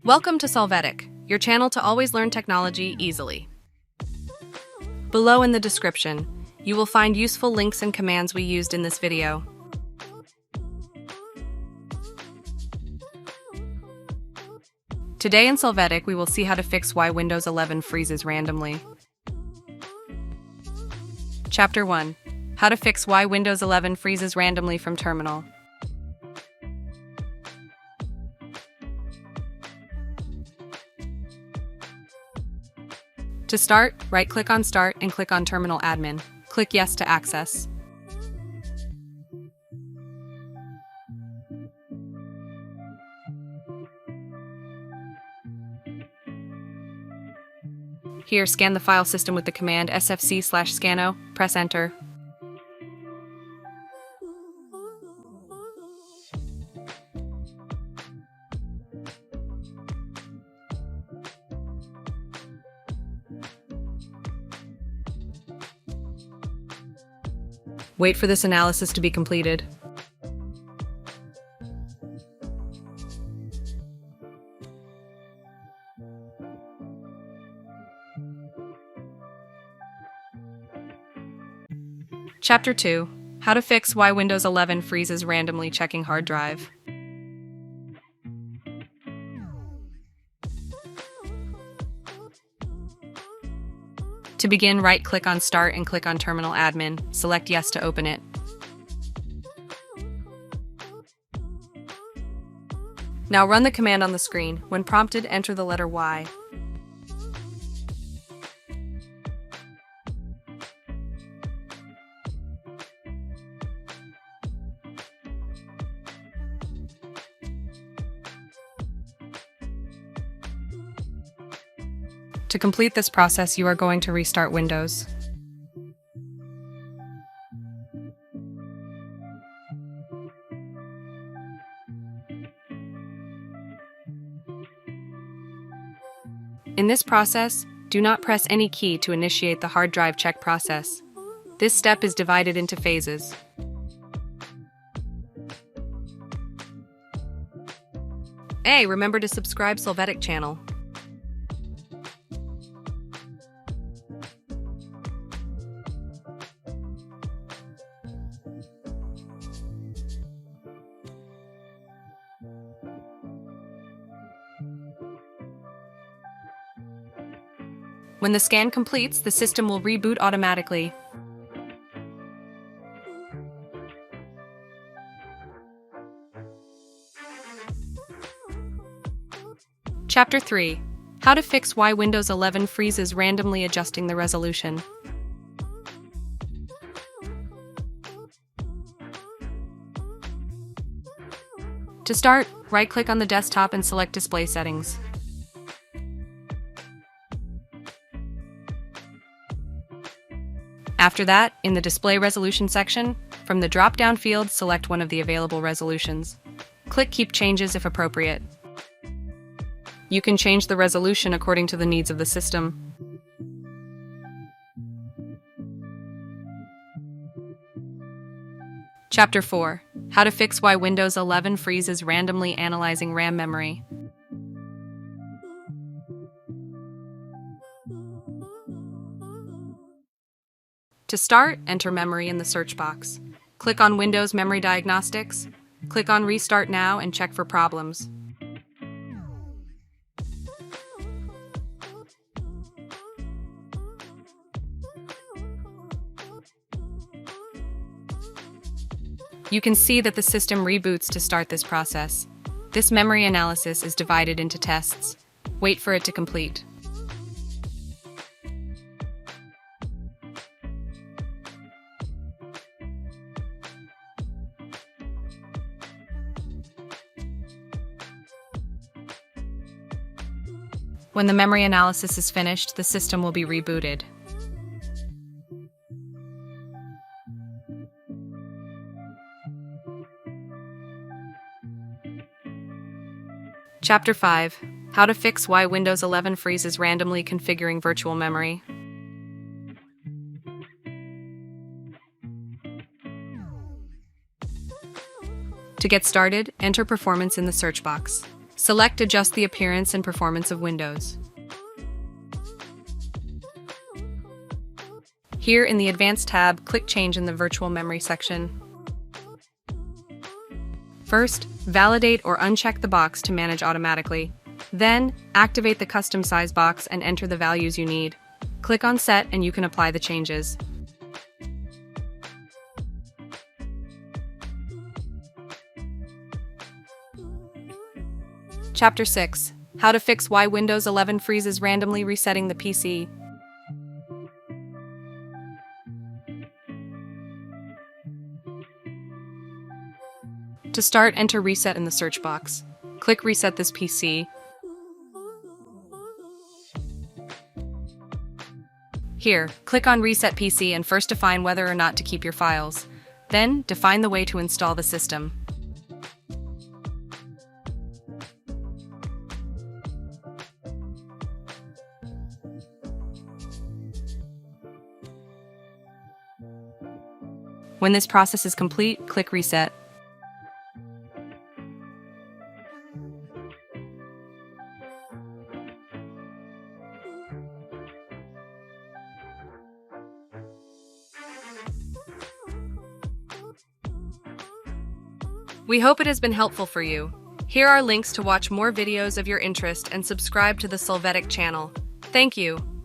Welcome to Solvetic, your channel to always learn technology easily. Below in the description, you will find useful links and commands we used in this video. Today in Solvetic, we will see how to fix why Windows 11 freezes randomly. Chapter 1. How to fix why Windows 11 freezes randomly from terminal. To start, right-click on Start and click on Terminal Admin. Click Yes to access. Here, scan the file system with the command sfc/scannow. Press Enter. Wait for this analysis to be completed. Chapter 2. How to fix why Windows 11 freezes randomly checking hard drive. To begin, right-click on Start and click on Terminal Admin. Select Yes to open it. Now run the command on the screen. When prompted, enter the letter Y. To complete this process, you are going to restart Windows. In this process, do not press any key to initiate the hard drive check process. This step is divided into phases. Hey, remember to subscribe Solvetic channel. When the scan completes, the system will reboot automatically. Chapter 3. How to fix why Windows 11 freezes randomly adjusting the resolution. To start, right-click on the desktop and select Display Settings. After that, in the Display Resolution section, from the drop-down field, select one of the available resolutions. Click Keep Changes if appropriate. You can change the resolution according to the needs of the system. Chapter 4. How to fix why Windows 11 freezes randomly analyzing RAM memory. To start, enter memory in the search box. Click on Windows Memory Diagnostics. Click on Restart Now and check for problems. You can see that the system reboots to start this process. This memory analysis is divided into tests. Wait for it to complete. When the memory analysis is finished, the system will be rebooted. Chapter 5. How to fix why Windows 11 freezes randomly configuring virtual memory. To get started, enter performance in the search box. Select Adjust the appearance and performance of Windows. Here in the Advanced tab, click Change in the Virtual Memory section. First, validate or uncheck the box to manage automatically. Then, activate the custom size box and enter the values you need. Click on Set and you can apply the changes. Chapter 6. How to fix why Windows 11 freezes randomly resetting the PC. To start, enter Reset in the search box. Click Reset this PC. Here, click on Reset PC and first define whether or not to keep your files. Then, define the way to install the system. When this process is complete, click Reset. We hope it has been helpful for you. Here are links to watch more videos of your interest and subscribe to the Solvetic channel. Thank you.